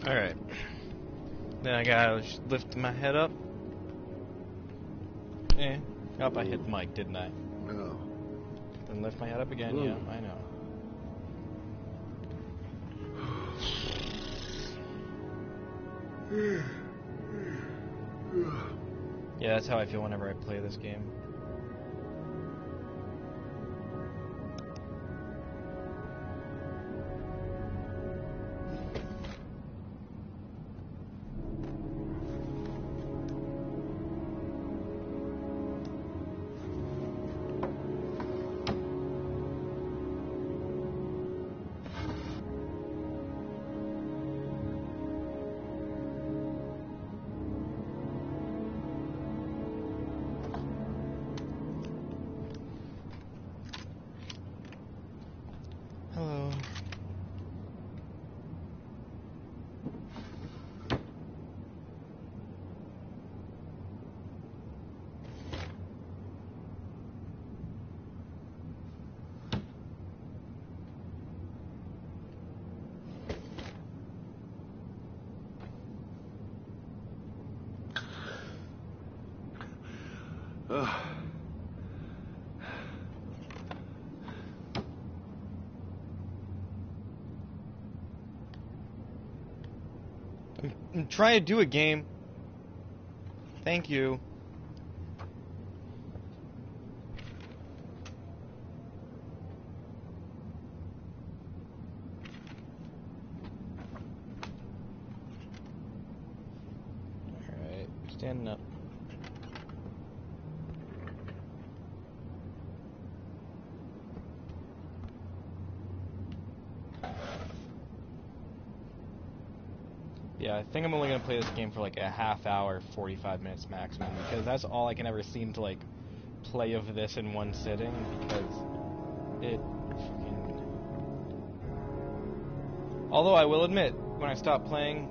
Alright. Then I gotta lift my head up. I hit the mic, didn't I? No. Then lift my head up again, yeah, I know. Yeah, that's how I feel whenever I play this game. Hello. I'm trying to do a game. Thank you. Alright, standing up. Yeah, I think I'm only going to play this game for like a half hour, 45 minutes maximum, because that's all I can ever seem to like play of this in one sitting, because it freaking... Although I will admit, when I stop playing,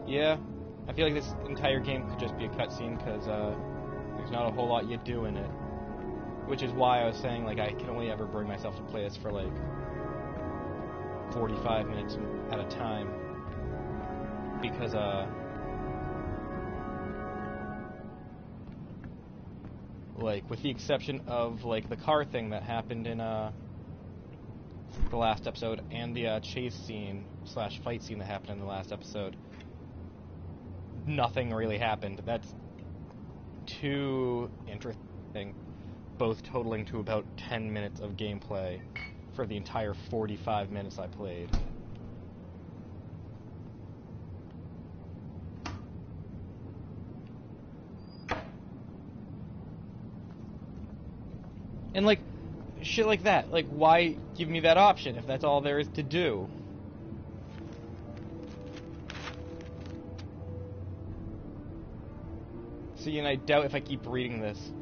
yeah, I feel like this entire game could just be a cutscene, because there's not a whole lot you do in it. Which is why I was saying, like, I can only ever bring myself to play this for, like, 45 minutes at a time. Because, like, with the exception of, like, the car thing that happened in, the last episode, and the, chase scene / fight scene that happened in the last episode, nothing really happened. That's too interesting. Both totaling to about 10 minutes of gameplay for the entire 45 minutes I played. And, like, shit like that. Like, why give me that option if that's all there is to do? See, and I doubt if I keep reading this,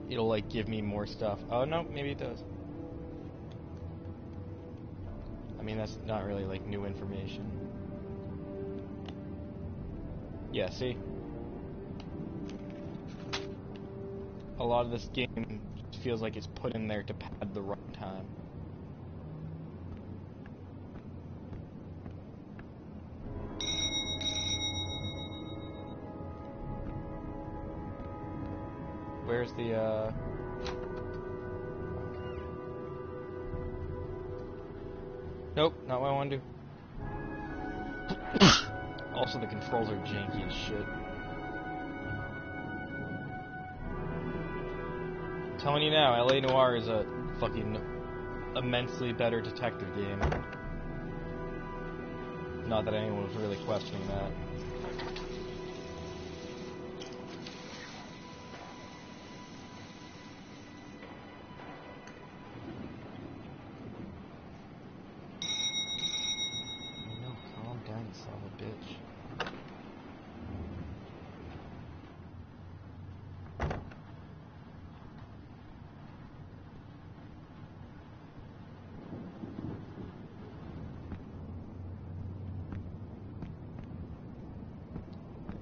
it'll, like, give me more stuff. Oh, no, maybe it does. I mean, that's not really, like, new information. Yeah, see? A lot of this game feels like it's put in there to pad the runtime. Where's the, Nope, not what I want to do. Also, the controls are janky as shit. I'm telling you now, L.A. Noire is a fucking immensely better detective game. Not that anyone was really questioning that. Son of a bitch.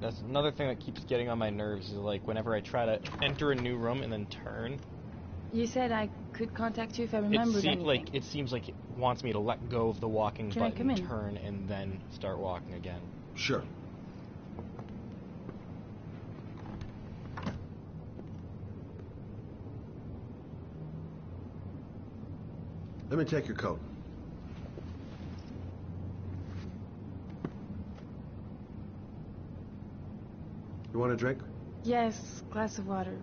That's another thing that keeps getting on my nerves is like whenever I try to enter a new room and then turn, You said I could contact you if I It remembered anything. seems like it wants me to let go of the walking Can I button, come in? turn, and then start walking again. Sure. Let me take your coat. You want a drink? Yes, glass of water,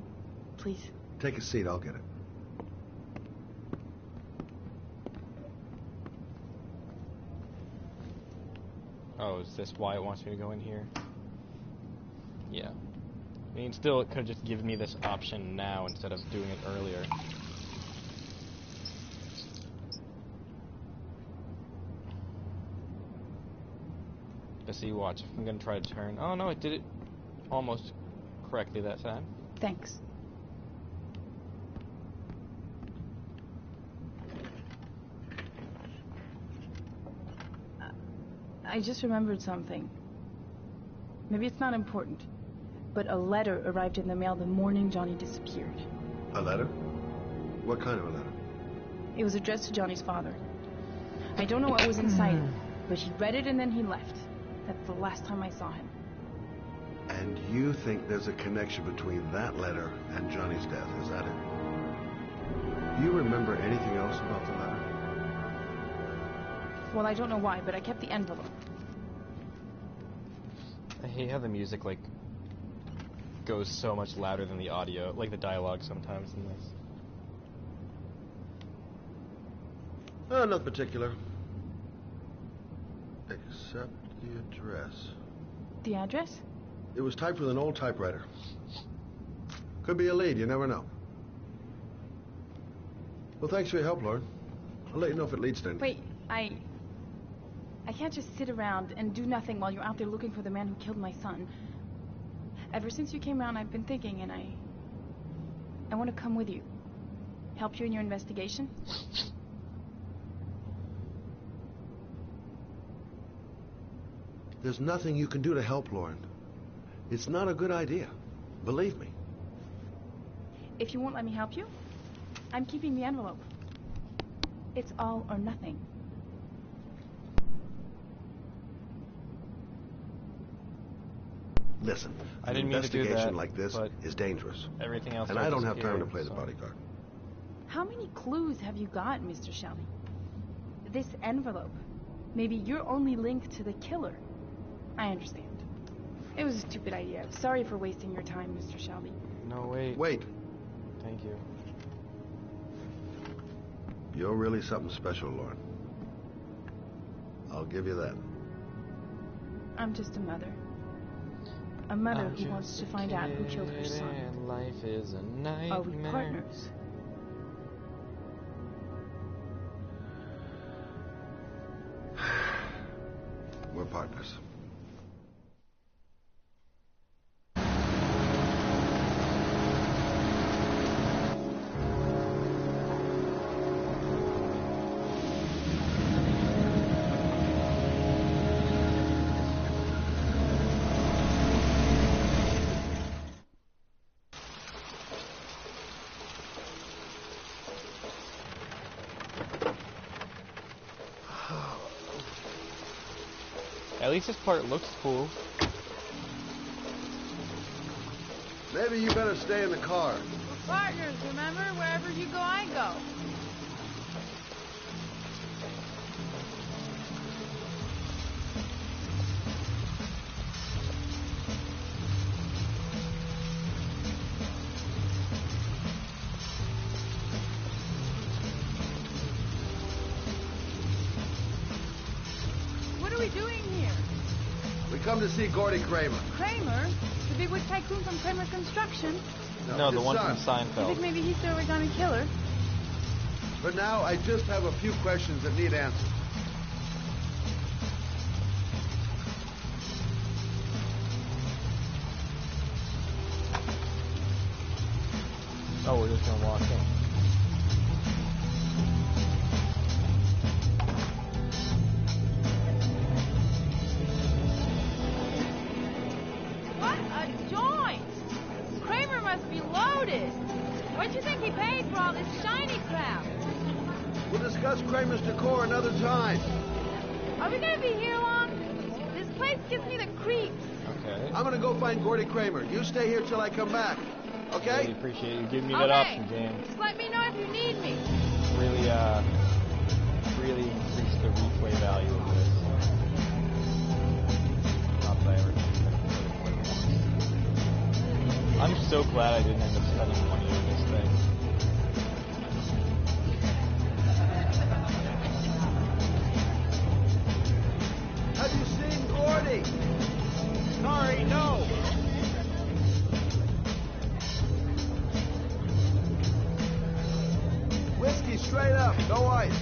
please. Take a seat, I'll get it. Oh, is this why it wants me to go in here? Yeah. I mean, still, it could have just given me this option now instead of doing it earlier. Let's see, watch. I'm gonna try to turn. Oh no, it did it almost correctly that time. Thanks. I just remembered something. Maybe it's not important, but a letter arrived in the mail the morning Johnny disappeared. A letter? What kind of a letter? It was addressed to Johnny's father. I don't know what was inside it, but he read it and then he left. That's the last time I saw him. And you think there's a connection between that letter and Johnny's death, is that it? Do you remember anything else about the letter? Well, I don't know why, but I kept the envelope. I hate how the music, like, goes so much louder than the audio, like the dialogue sometimes in this. Nothing particular. Except the address. The address? It was typed with an old typewriter. Could be a lead, you never know. Well, thanks for your help, Lauren. I'll let you know if it leads to anything. Wait, I can't just sit around and do nothing while you're out there looking for the man who killed my son. Ever since you came around, I've been thinking, and I want to come with you. Help you in your investigation. There's nothing you can do to help, Lauren. It's not a good idea. Believe me. If you won't let me help you, I'm keeping the envelope. It's all or nothing. Listen, I an didn't mean to do investigation that, like this but is dangerous. Everything else. And I don't have time to play the bodyguard. How many clues have you got, Mr. Shelby? This envelope. Maybe your only link to the killer. I understand. It was a stupid idea. Sorry for wasting your time, Mr. Shelby. No, wait. Wait. Thank you. You're really something special, Lauren. I'll give you that. I'm just a mother. A mother who wants to find out who killed her son. And life is a nightmare. Are we partners? We're partners. At least this part looks cool. Maybe you better stay in the car. We're partners, remember? Wherever you go, I go. What are we doing here? We come to see Gordy Kramer. Kramer? The bigwig tycoon from Kramer Construction? No, the his one son. from I think Seinfeld. maybe he's the origami killer. But now I just have a few questions that need answers. Oh, we're just gonna walk in. What a joint! Kramer must be loaded. What'd you think he paid for all this shiny crap? We'll discuss Kramer's decor another time. Are we gonna be here long? This place gives me the creeps. Okay. I'm gonna go find Gordy Kramer. You stay here till I come back. Okay? Really appreciate you giving me that Okay. option, James. Just let me know if you need me. Really, really increased the replay value of this. Not that I ever I'm so glad I didn't end up spending money on this thing. Have you seen Gordy? Sorry, no. Whiskey straight up, no ice.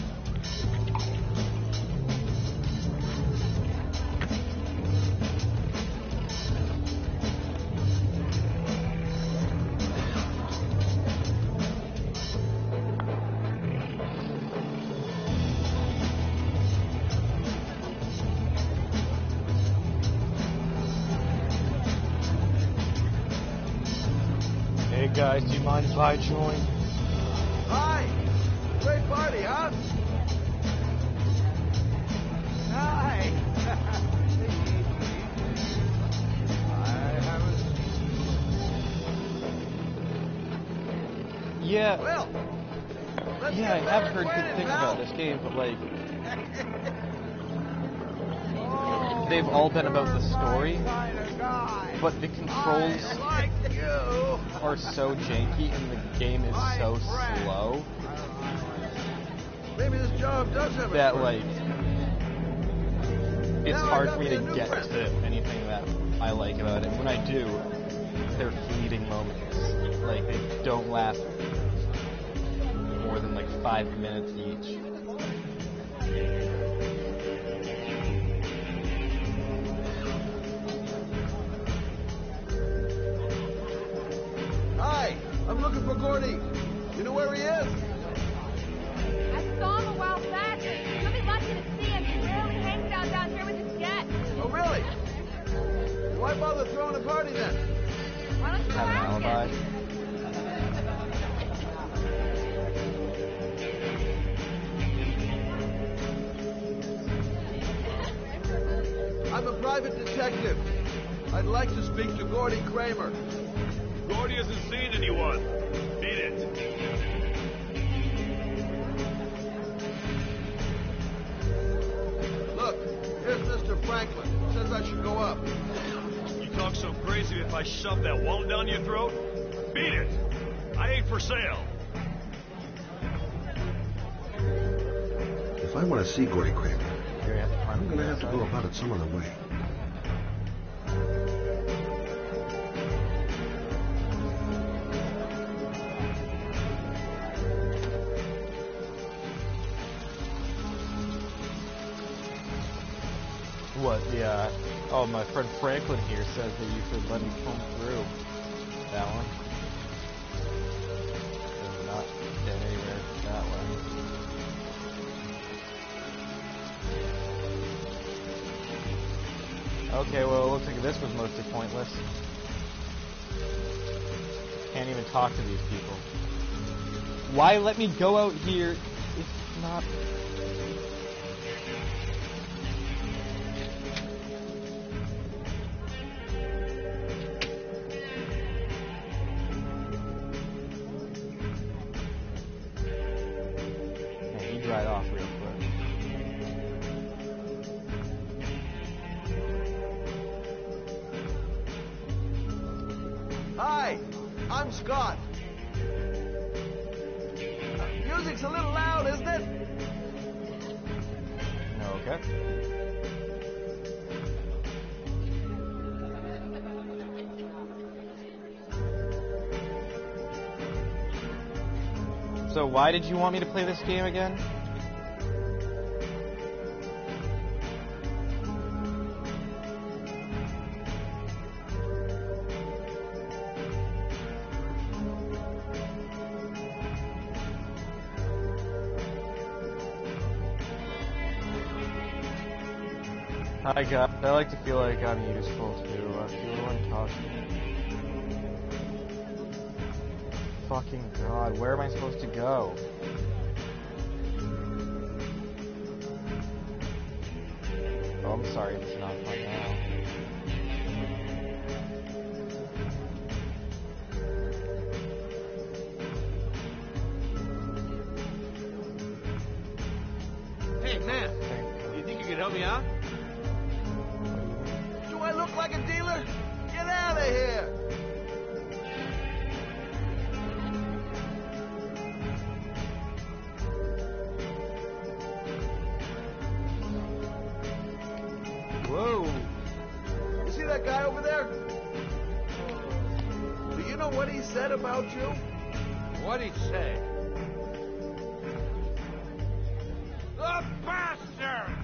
Hey guys, do you mind if I join? Hi! Great party, huh? Hi. I haven't. Yeah, Well, let's yeah, I get have back heard good acquainted, things pal. about this game, but like, Oh, they've all been about the story, kind of guy. but the controls I like you. are so janky and the game is so slow Maybe this job does have a that story. like, it's Now I hard got for me me to a new get friend. to anything that I like about it. When I do, they're fleeting moments. Like, they don't last more than like 5 minutes each. Hi, I'm looking for Gordy. You know where he is? I saw him a while back. You'll be lucky to see him. He rarely hangs out down here with his jet. Oh, really? Why bother throwing a party then? Why don't you go Have an ask alibi. him? I'm a private detective. I'd like to speak to Gordy Kramer. Gordy hasn't seen anyone. Beat it. Look, here's Mr. Franklin. Says I should go up. You talk so crazy if I shove that wallet down your throat? Beat it. I ain't for sale. If I want to see Gordy Kramer, You're gonna have to climb I'm going to have to outside. go about it some other way. What? Yeah. Oh, my friend Franklin here says that you should let me come through. That one. Does not get anywhere that way. Okay, well, it looks like this was mostly pointless. Can't even talk to these people. Why let me go out here? It's not... Man, he dried off real quick. Hi, I'm Scott. Music's a little loud, isn't it? Okay. So why did you want me to play this game again? Hi guys, I like to feel like I'm useful too. If you want to talk to me. fucking god, where am I supposed to go? Oh, I'm sorry, it's not fun now. Hey, man, you think you could help me out? Do I look like a dealer? Get out of here! Whoa! You see that guy over there? Do you know what he said about you? What'd he say? The bastard!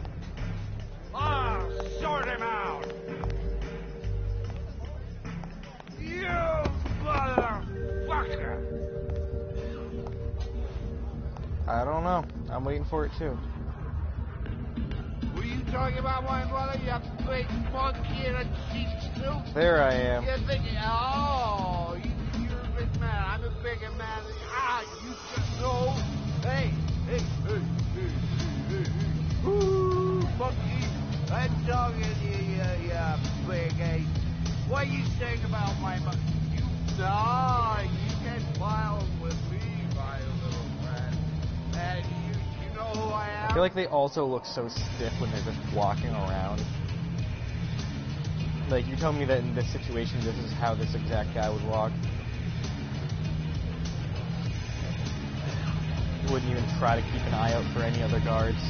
I'll sort him out! You motherfucker! I don't know. I'm waiting for it too. What are you talking about, my brother? You big monkey in a cheap suit? There I am. You're thinking, oh, you're a big man. I'm a bigger man. Ah, you just know. Hey. Ooh, monkey. I'm talking to you, you big ape. What are you saying about my monkey? You can file with me, my little friend. And you know who I am? I feel like they also look so stiff when they're just walking around. Like, you tell me that in this situation, this is how this exact guy would walk. You wouldn't even try to keep an eye out for any other guards.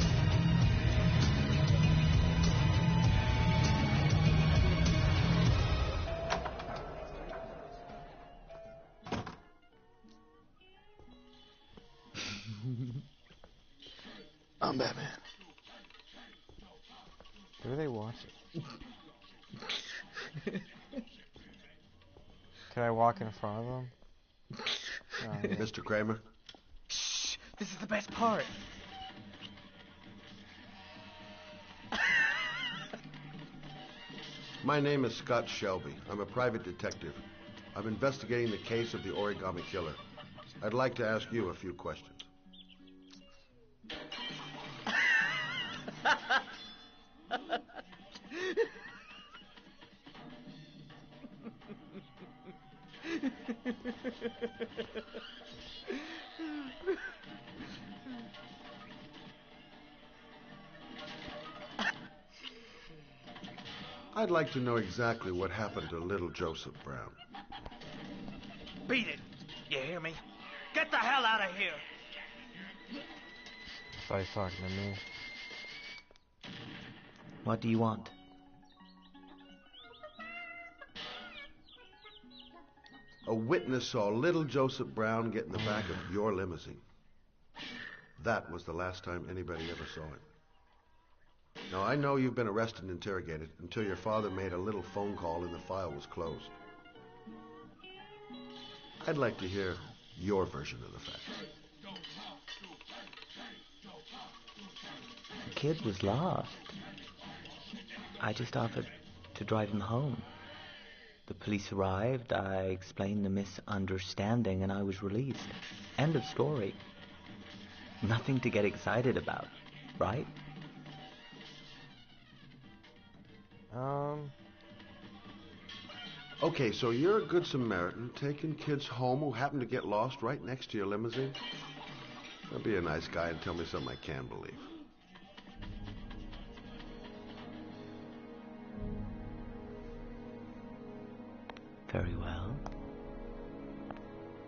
I'm Batman. Who are they watching? Can I walk in front of them? Oh, yeah. Mr. Kramer? Shh! This is the best part. My name is Scott Shelby. I'm a private detective. I'm investigating the case of the Origami Killer. I'd like to ask you a few questions. I'd like to know exactly what happened to little Joseph Brown. Beat it! You hear me? Get the hell out of here! So he's talking to me. What do you want? A witness saw little Joseph Brown get in the back of your limousine. That was the last time anybody ever saw him. Now, I know you've been arrested and interrogated until your father made a little phone call and the file was closed. I'd like to hear your version of the facts. The kid was lost. I just offered to drive him home. The police arrived, I explained the misunderstanding, and I was released. End of story. Nothing to get excited about, right? Okay, so you're a good Samaritan taking kids home who happen to get lost right next to your limousine? Now be a nice guy and tell me something I can believe. Very well.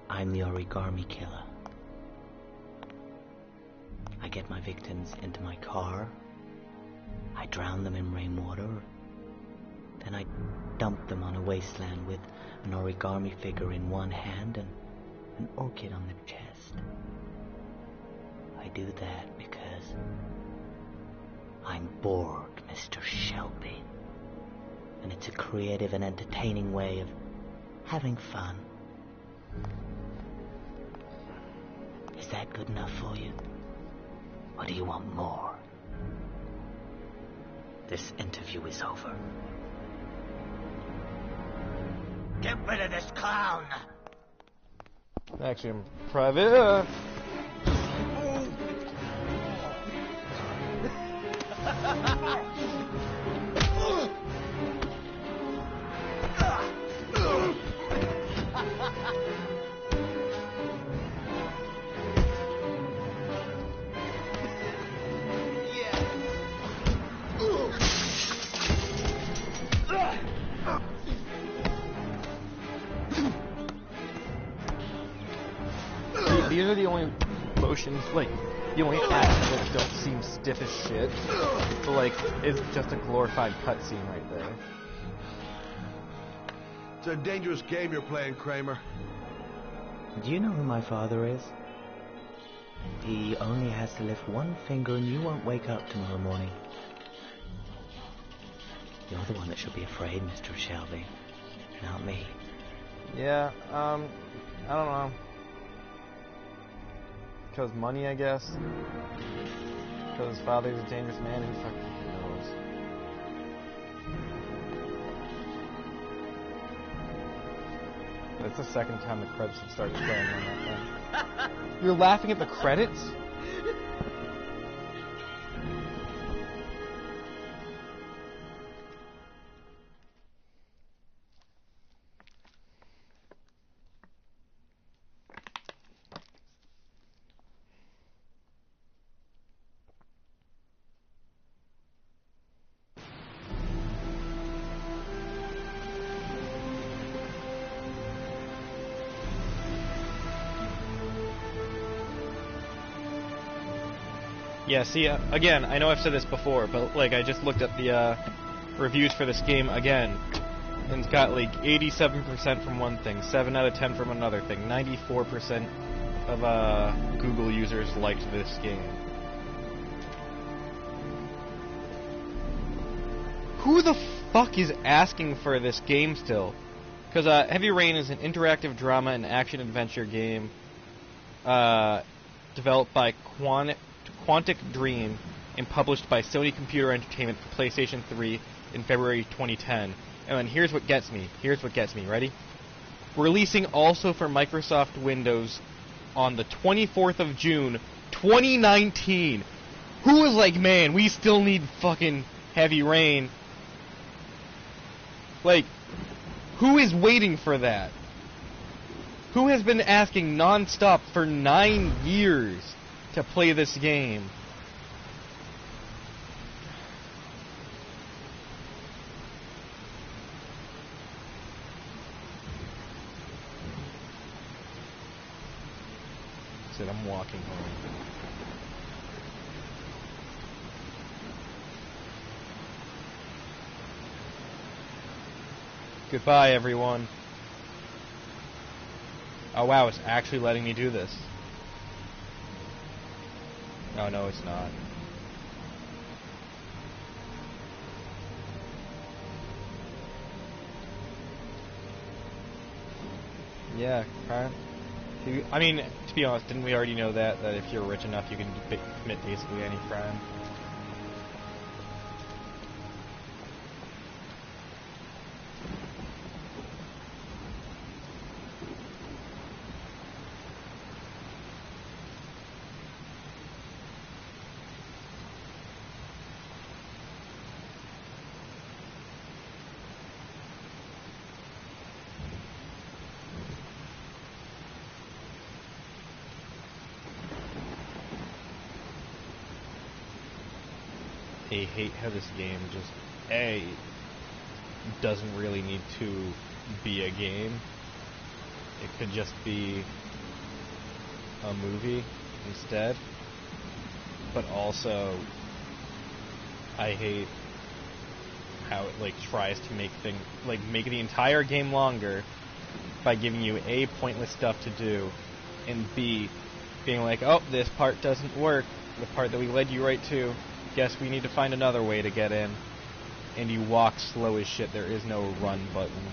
I'm the Origami Killer. I get my victims into my car. I drown them in rainwater. Then I dump them on a wasteland with an origami figure in one hand and an orchid on their chest. I do that because I'm bored, Mr. Shelby. And it's a creative and entertaining way of having fun. Is that good enough for you? Or do you want more? This interview is over. Get rid of this clown! Actually, I'm private. These are the only motions, like, the only acts that don't seem stiff as shit. So, like, it's just a glorified cutscene right there. It's a dangerous game you're playing, Kramer. Do you know who my father is? He only has to lift one finger and you won't wake up tomorrow morning. You're the one that should be afraid, Mr. Shelby, not me. Yeah, I don't know. Because money, I guess. Because his father's a dangerous man, who fucking knows. That's the second time the credits have started playing on that thing. You're laughing at the credits? Yeah, see, again, I know I've said this before, but, like, I just looked at the reviews for this game again, and it's got, like, 87% from one thing, 7 out of 10 from another thing, 94% of Google users liked this game. Who the fuck is asking for this game still? Because Heavy Rain is an interactive drama and action-adventure game developed by Quantic Dream and published by Sony Computer Entertainment for PlayStation 3 in February 2010. And then here's what gets me. Ready? Releasing also for Microsoft Windows on the 24th of June, 2019. Who was like, man, we still need fucking Heavy Rain? Like, who is waiting for that? Who has been asking non-stop for 9 years to play this game? Said I'm walking home. Goodbye, everyone. Oh wow, it's actually letting me do this. Oh no, it's not. Yeah, crime. I mean, to be honest, didn't we already know that if you're rich enough, you can commit basically any crime? I hate how this game just, doesn't really need to be a game. It could just be a movie instead. But also, I hate how it, like, tries to make make the entire game longer by giving you A, pointless stuff to do, and B, being like, oh, this part doesn't work, the part that we led you right to. Guess we need to find another way to get in. And you walk slow as shit. There is no run button.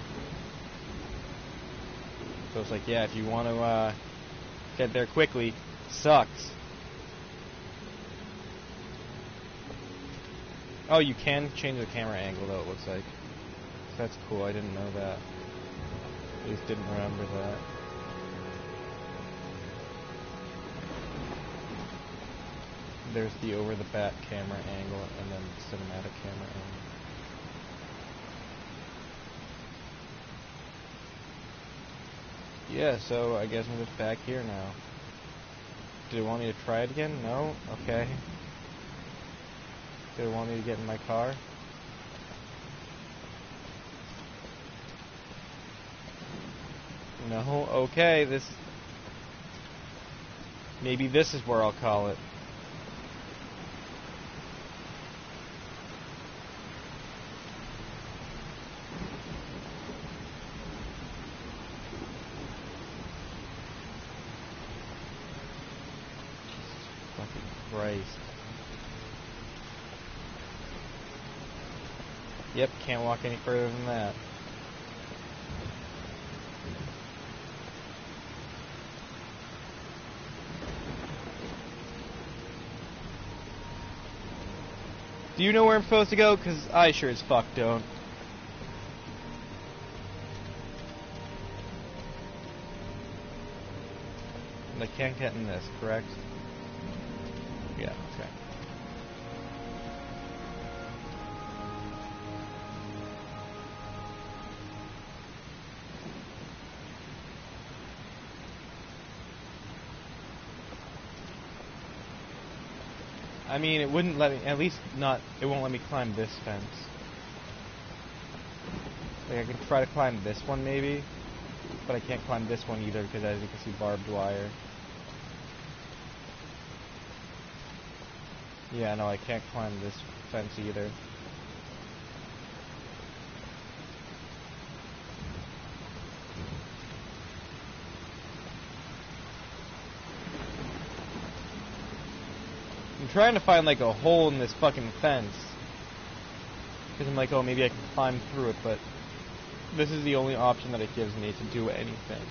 So it's like, yeah, if you want to get there quickly, sucks. Oh, you can change the camera angle, though, it looks like. That's cool. I didn't know that. I just didn't remember that. there's the over-the-bat camera angle and then cinematic camera angle. Yeah, so I guess I'm just back here now. Do they want me to try it again? No? Okay. Do they want me to get in my car? No? Okay, this... Maybe this is where I'll call it. Christ. Yep, can't walk any further than that. Do you know where I'm supposed to go? 'Cause I sure as fuck don't. And I can't get in this, correct? Yeah, okay. I mean, it wouldn't let me, at least not, it won't let me climb this fence. Like, I could try to climb this one maybe, but I can't climb this one either because as you can see, barbed wire. Yeah, no, I can't climb this fence either. I'm trying to find like a hole in this fucking fence. Because I'm like, oh, maybe I can climb through it, but this is the only option that it gives me to do anything.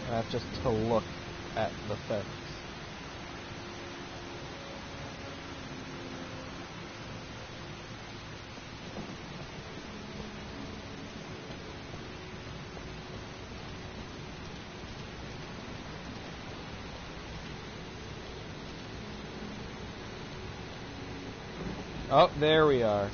And that's just to look at the fence. Oh, there we are.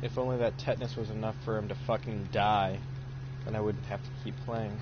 If only that tetanus was enough for him to fucking die, then I wouldn't have to keep playing.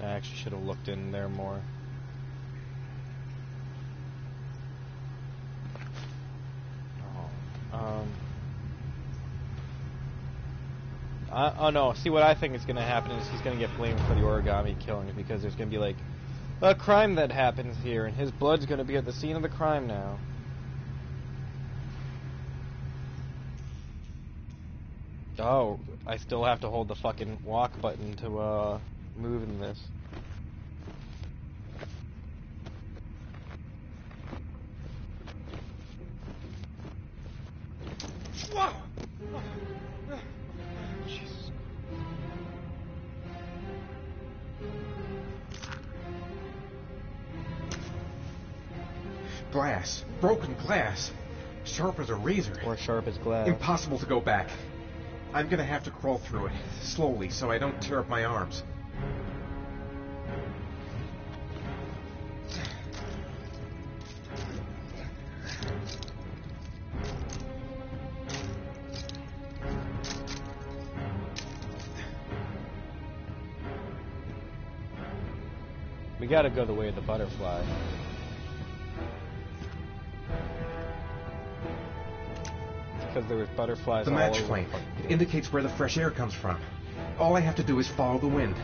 I actually should have looked in there more. Oh no, see what I think is going to happen is he's going to get blamed for the origami killing because there's going to be like a crime that happens here and his blood's going to be at the scene of the crime now. Oh, I still have to hold the fucking walk button to move in this. Jesus. Glass. Broken glass. Sharp as a razor. Or sharp as glass. Impossible to go back. I'm gonna have to crawl through it, slowly, so I don't tear up my arms. We gotta go the way of the butterfly. Because there was butterflies The all match over flame. the It indicates where the fresh air comes from. All I have to do is follow the wind.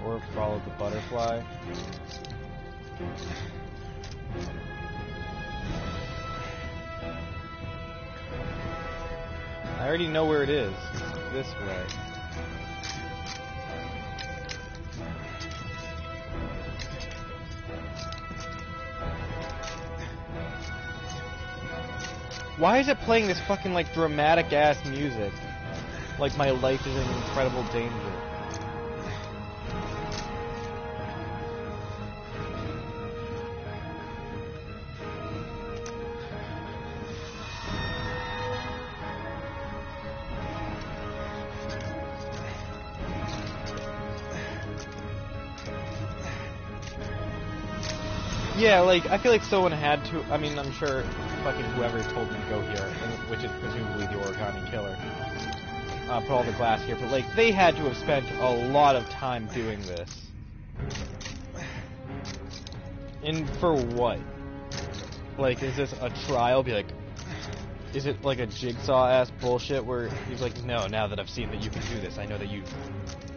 Or follow the butterfly. I already know where it is. It's this way. Why is it playing this fucking, like, dramatic-ass music? Like my life is in incredible danger. Yeah, like, I feel like someone had to, I mean, I'm sure fucking whoever told me to go here, and, which is presumably the Origami Killer, put all the glass here, but, like, they had to have spent a lot of time doing this. And for what? Like, is this a trial? Be like, is it like a Jigsaw-ass bullshit where he's like, no, now that I've seen that you can do this, I know that you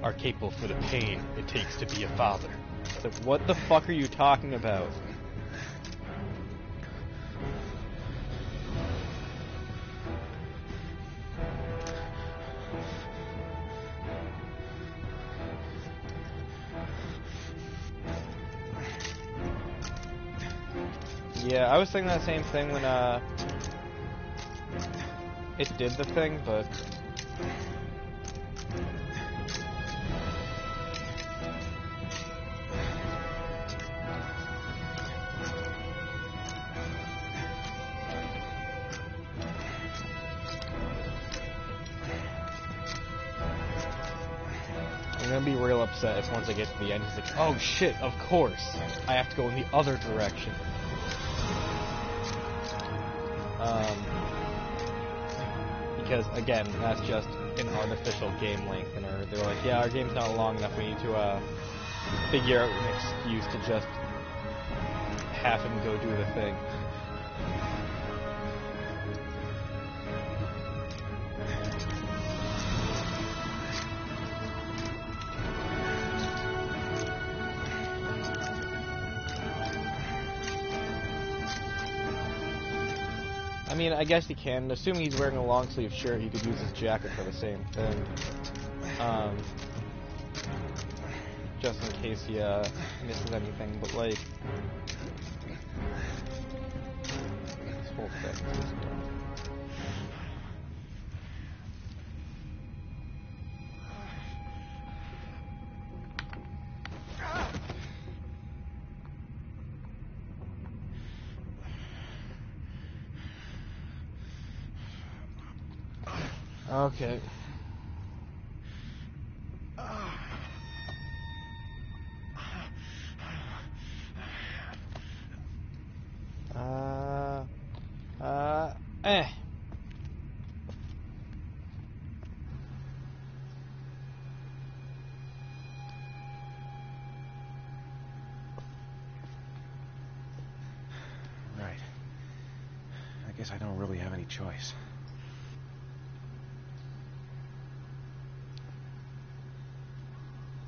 are capable for the pain it takes to be a father. It's like, what the fuck are you talking about? Yeah, I was thinking that same thing when, it did the thing, but... I'm gonna be real upset if once I get to the end, he's like, oh shit, of course, I have to go in the other direction. Because, again, that's just an artificial game lengthener. They're like, yeah, our game's not long enough, we need to, figure out an excuse to just have him go do the thing. I mean, I guess he can. Assuming he's wearing a long sleeve shirt, he could use his jacket for the same thing. Just in case he misses anything, but like... This whole thing is just dumb. Okay. Eh. Right. I guess I don't really have any choice.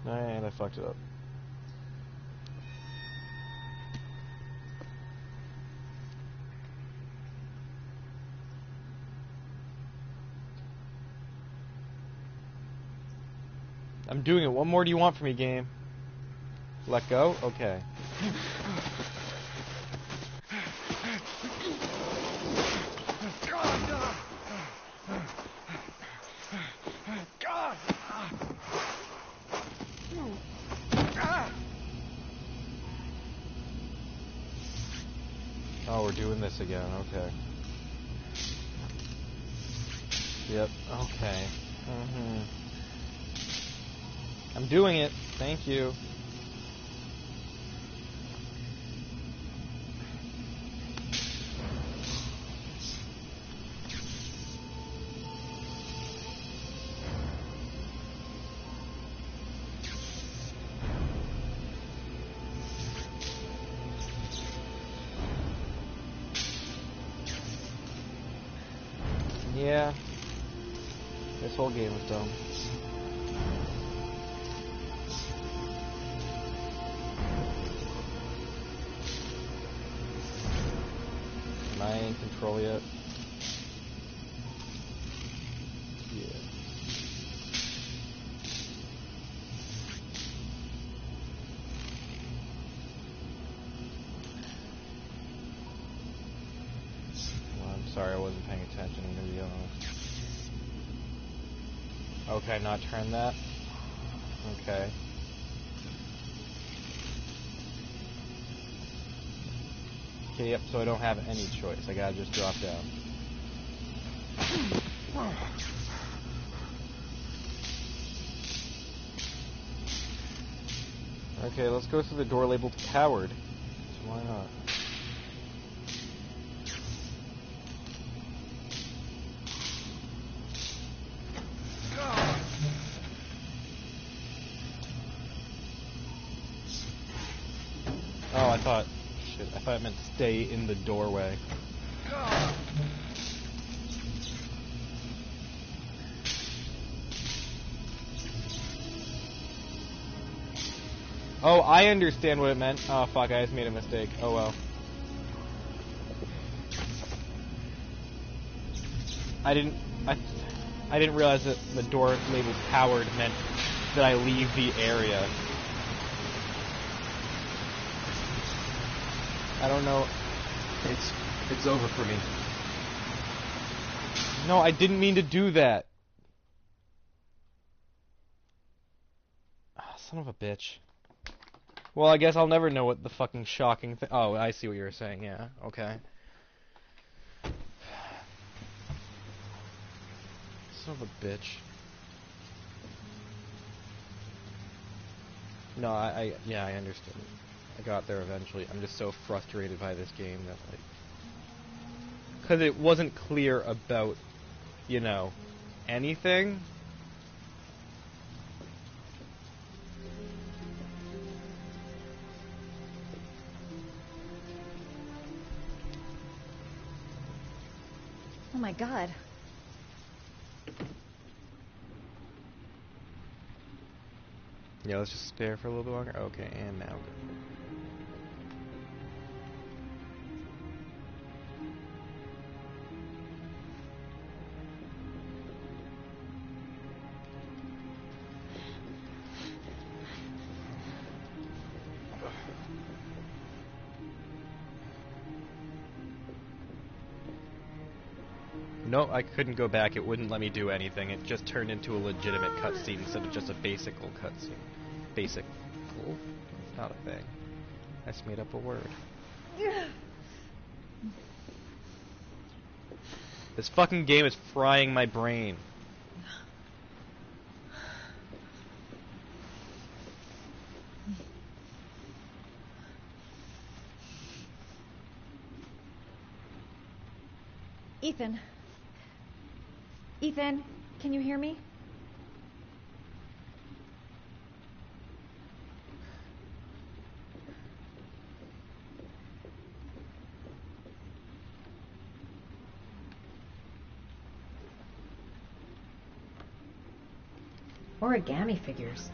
And I fucked it up. I'm doing it. What more do you want from me, game? Let go? Okay. doing this again. Okay. Yep. Okay. I'm doing it. Thank you. Yeah. This whole game is dumb. Am I in control yet? Yeah. Well, I'm sorry, I wasn't paying attention, I'm gonna be honest. Okay, not turn that. Okay. Okay, yep, so I don't have any choice. I gotta just drop down. Okay, let's go through the door labeled coward. So why not? Oh, I thought it meant stay in the doorway. Oh, I understand what it meant. Oh, fuck, I just made a mistake. Oh, well. I didn't realize that the door labeled coward meant that I leave the area. I don't know. It's over for me. No, I didn't mean to do that. Son of a bitch. Well, I guess I'll never know what the fucking shocking thing... Oh, I see what you're saying, yeah. Okay. Son of a bitch. No, yeah, I understood. I got there eventually. I'm just so frustrated by this game that, like... Because it wasn't clear about, you know, anything. Oh my god. Yeah, let's just stare for a little bit longer. Okay, and now. No, I couldn't go back. It wouldn't let me do anything. It just turned into a legitimate cutscene instead of just a basical cutscene. Basic. It's not a thing. I just made up a word. This fucking game is frying my brain. Ethan. Ethan, can you hear me? Origami figures.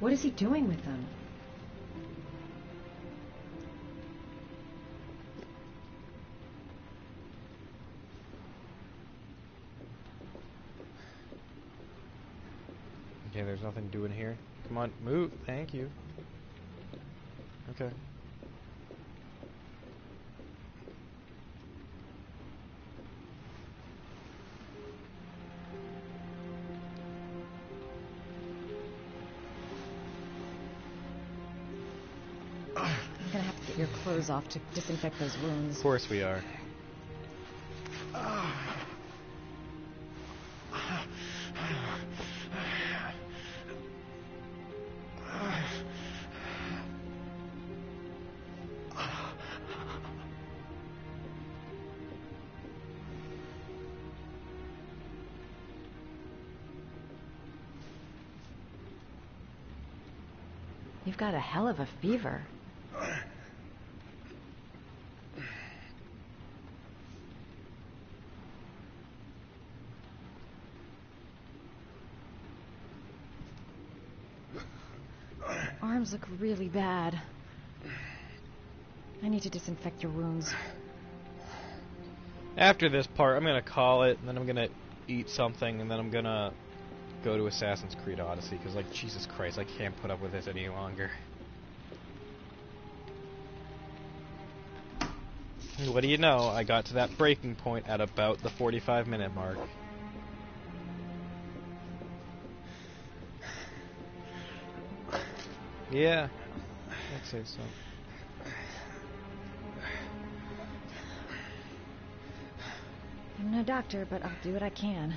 What is he doing with them? Okay, there's nothing doing here. Come on, move. Thank you. Okay. I'm gonna have to get your clothes off to disinfect those wounds. Of course we are. You've got a hell of a fever. Arms look really bad. I need to disinfect your wounds. After this part, I'm gonna call it, and then I'm gonna eat something, and then I'm gonna go to Assassin's Creed Odyssey, because, like, Jesus Christ, I can't put up with this any longer. And what do you know? I got to that breaking point at about the 45-minute mark. Yeah, I'd say so. I'm no doctor, but I'll do what I can.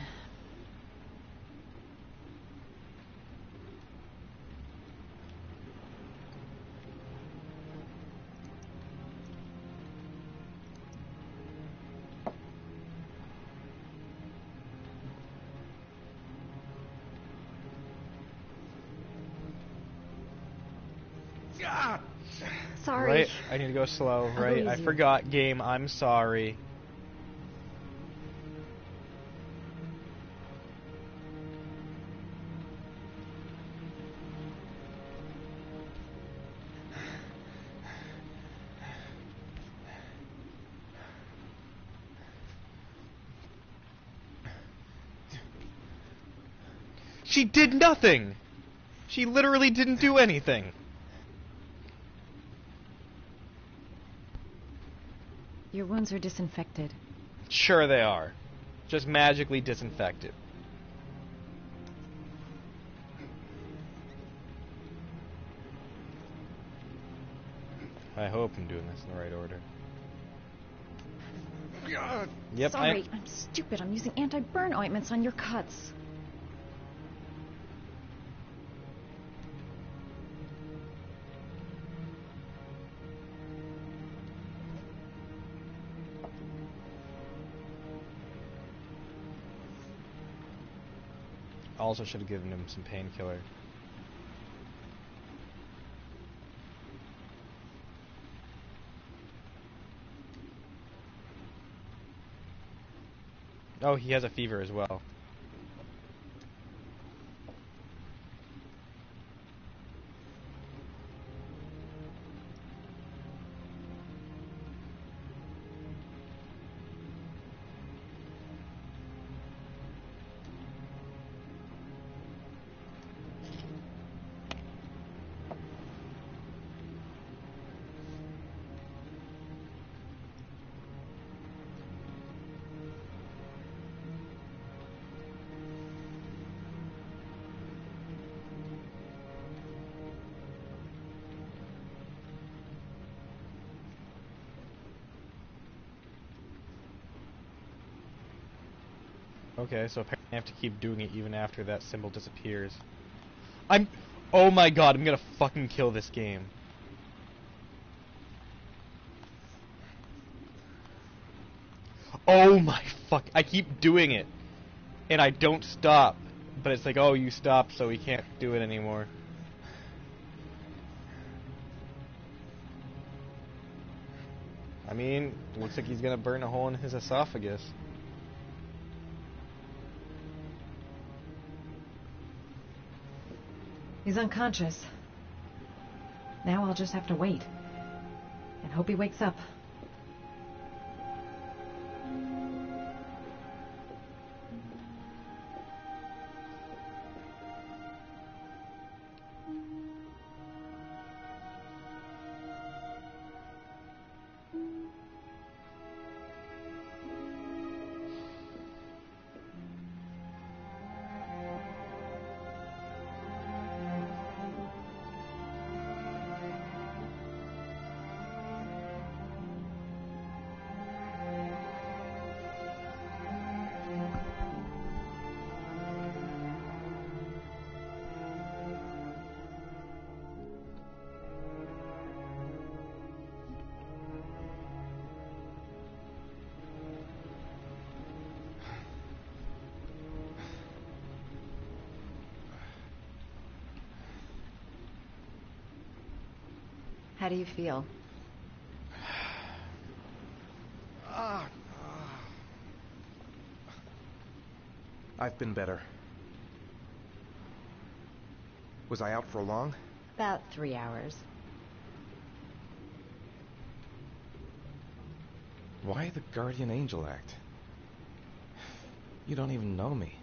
Sorry. Right? I need to go slow, right? I forgot, game. I'm sorry. She did nothing! She literally didn't do anything. Your wounds are disinfected. Sure they are. Just magically disinfected. I hope I'm doing this in the right order. Yep. Sorry, I'm stupid. I'm using anti-burn ointments on your cuts. Also should have given him some painkiller. Oh, he has a fever as well. Okay, so apparently I have to keep doing it even after that symbol disappears. Oh my god, I'm gonna fucking kill this game. Oh my fuck, I keep doing it. And I don't stop. But it's like, oh, you stopped, so we can't do it anymore. I mean, looks like he's gonna burn a hole in his esophagus. He's unconscious. Now I'll just have to wait. And hope he wakes up. How do you feel? I've been better. Was I out for long? About 3 hours. Why the Guardian Angel act? You don't even know me.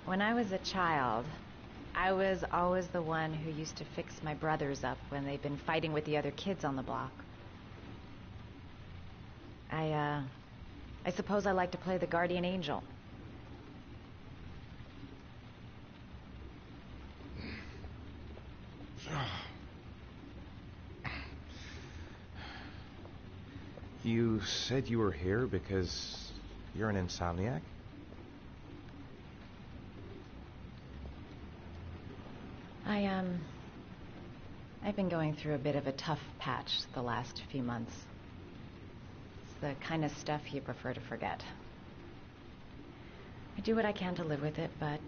When I was a child, I was always the one who used to fix my brothers up when they'd been fighting with the other kids on the block. I suppose I like to play the Guardian Angel. You said you were here because you're an insomniac? I've been going through a bit of a tough patch the last few months. It's the kind of stuff you prefer to forget. I do what I can to live with it, but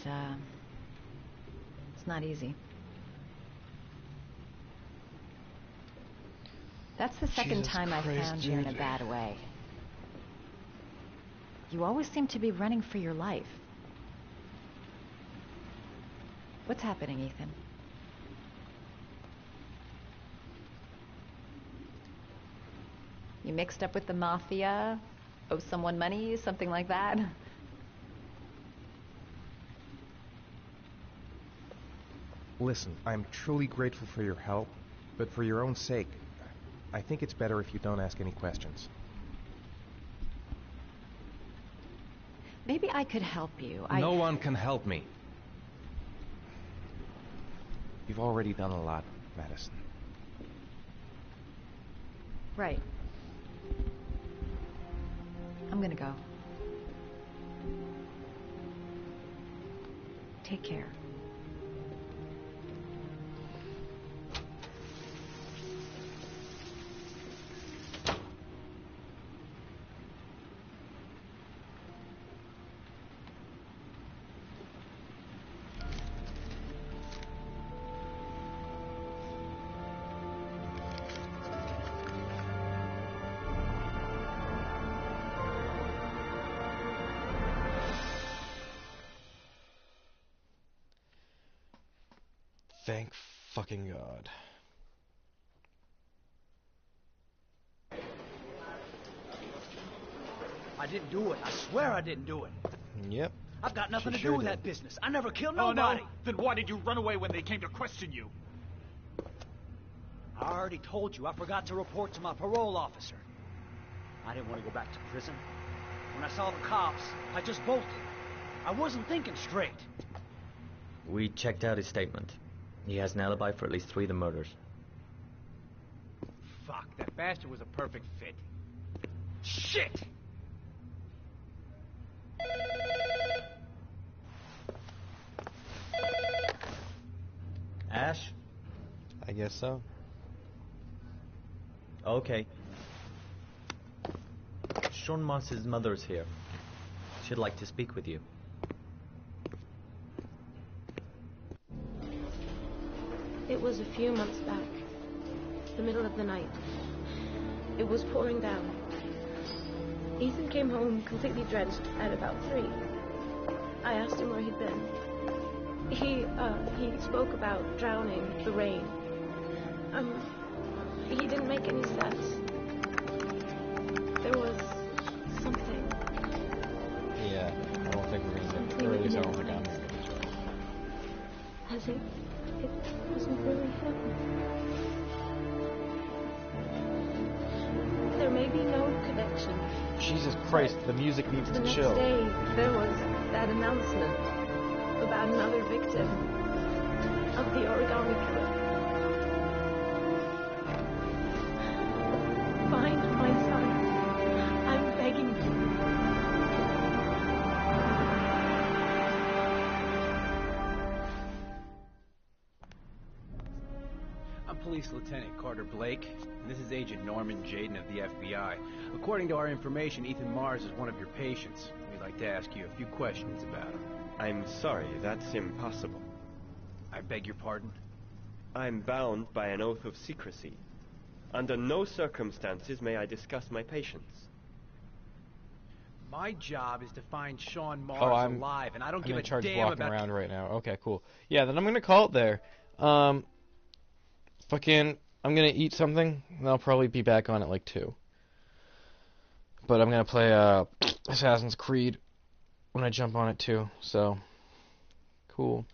it's not easy. That's the second Jesus time Christ, I found you in a dude. bad way. You always seem to be running for your life. What's happening, Ethan? You mixed up with the mafia? Owe someone money? Something like that? Listen, I'm truly grateful for your help, but for your own sake, I think it's better if you don't ask any questions. Maybe I could help you. No one can help me. You've already done a lot, Madison. Right. I'm gonna go. Take care. Thank fucking God. I didn't do it. I swear I didn't do it. Yep. I've got nothing She to sure do with did. that business. I never killed Oh, nobody. no? Then why did you run away when they came to question you? I already told you I forgot to report to my parole officer. I didn't want to go back to prison. When I saw the cops, I just bolted. I wasn't thinking straight. We checked out his statement. He has an alibi for at least 3 of the murders. Fuck, that bastard was a perfect fit. Shit! Ash? I guess so. Okay. Sean Moss's mother is here. She'd like to speak with you. It was a few months back, the middle of the night. It was pouring down. Ethan came home completely drenched at about 3. I asked him where he'd been. He spoke about drowning, the rain. He didn't make any sense. There was something. Yeah, I don't think we're gonna get, or at least I don't think I'm gonna get it. As if it wasn't really him. There may be no connection. Jesus Christ, the music needs The to next chill. day, there was that announcement about another victim of the origami killer. Find my son. I'm begging you. I'm Police Lieutenant Carter Blake, and this is Agent Norman Jaden of the FBI. According to our information, Ethan Mars is one of your patients. We'd like to ask you a few questions about him. I'm sorry, that's impossible. I beg your pardon? I'm bound by an oath of secrecy. Under no circumstances may I discuss my patients. My job is to find Sean Mars I'm alive, and I don't I'm give in a charge of damn walking about... around right now. Okay, cool. Yeah, then I'm gonna call it there. Fucking, I'm gonna eat something, and I'll probably be back on at like 2. But I'm gonna play Assassin's Creed when I jump on it too. So, cool.